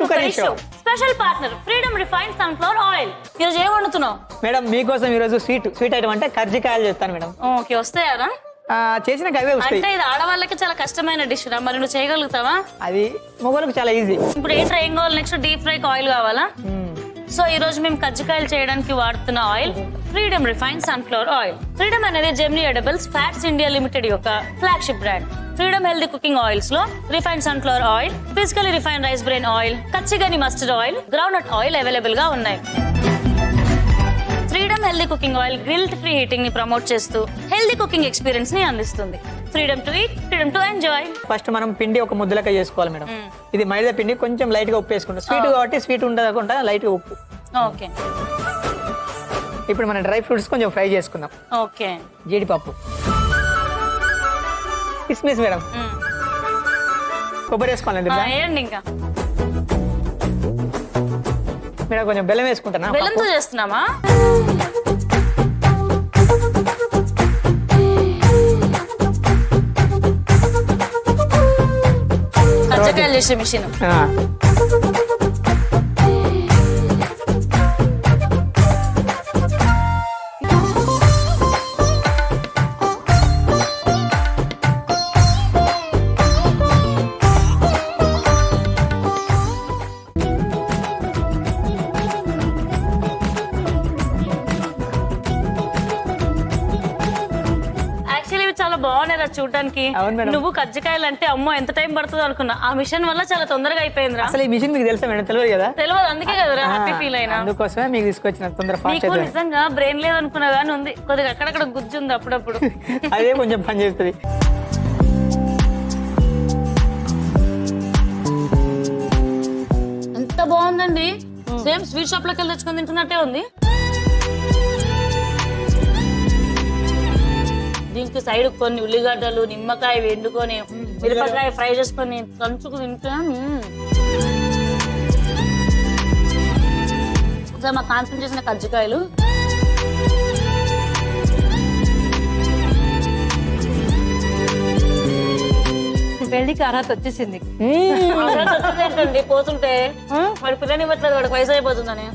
Cookery show special partner freedom refined sunflower oil. ఈరోజు ఏం వండుతున్నావు madam? మీకోసం ఈరోజు స్వీట్ ఐటమ్ అంటే కర్జికాయలు చేస్తాను మేడం. ఓకే, వస్తాయారా? చేసిన అవే వస్తాయి. అంటే ఇది ఆడవాళ్ళకి చాలా కష్టమైన డిష్ రా, మరి నువ్వు చేయగలుగుతావా? అది మగవాళ్ళకి చాలా ఈజీ. ఇప్పుడు ఏంట్రా ఏం కావాలి నెక్స్ట్? డీప్ ఫ్రై ఆయిల్ కావాలా? సో ఈ రోజు మేము కజ్జికాయలు చేయడానికి వాడుతున్న oil Freedom refined sunflower oil. Freedom అనేది Gemini Edibles Fats India Limited యొక్క flagship brand. Freedom healthy cooking oils లో refined sunflower oil, physically refined rice bran oil, kachi ghani mustard oil, groundnut oil available గా ఉన్నాయి. Freedom healthy cooking oil guilt free eating ని promote చేస్తూ healthy cooking experience ని అందిస్తుంది. Freedom to eat, freedom to enjoy. First మనం పిండి ఒక ముద్దలక చేసుకోవాలి మేడం. ఇది మైదా పిండి, కొంచెం లైట్ గా ఉప్పు వేసుకుంటాం. స్వీట్ కాబట్టి స్వీట్ ఉండకుండా లైట్ గా ఉప్పు. ఓకే, ఇప్పుడు మన డ్రై ఫ్రూట్స్ కొంచెం ఫ్రై చేసుకుందాం. ఓకే, జీడిపప్పు, కిస్మిస్ మేడం, కొబ్బరి వేసుకోవాలి వేయండి. ఇంకా మేడం కొంచెం బెల్లం వేసుకుంటానా? బెల్లంతో చేస్తున్నామా? కజ్జికాయలు చేసే మిషన్. చాలా బాగున్నాయి చూడటానికి. నువ్వు కజ్జికాయలు అంటే అమ్మో ఎంత టైం పడుతుంది అనుకున్నా, ఆ మిషన్ వల్ల చాలా తొందరగా అయిపోయింది. అసలు ఈ మిషన్ మీకు తెలుసా మేడం? తెలియదు కదా? తెలియదు, అందుకే కదా హ్యాపీ ఫీల్ అయినా. అందుకోసమే మీకు తీసుకొచ్చిన తొందర ఫాస్ట్. నిజంగా బ్రెయిన్ లేదనుకున్నా గానీ ఉంది, కొద్దిగా అక్కడక్కడ గుజ్జుంది అప్పుడప్పుడు. అదే కొంచెం పని చేస్తుంది. ఎంత బాగుందండి, సేమ్ స్వీట్ షాప్ లోకి వెళ్ళి తెచ్చుకొని తింటున్నట్టే ఉంది. దీనికి సైడ్ కొన్ని ఉల్లిగడ్డలు, నిమ్మకాయ వండుకొని, మిరపకాయ ఫ్రై చేసుకొని దంచుకు తింటే మా కాన్సన్ చేసిన కజ్జికాయలు. పెళ్లికి అర్హత వచ్చేసింది. పోతుంటే వాడి పిల్లని ఇవ్వట్లేదు, వాడికి వయసు అయిపోతుందని.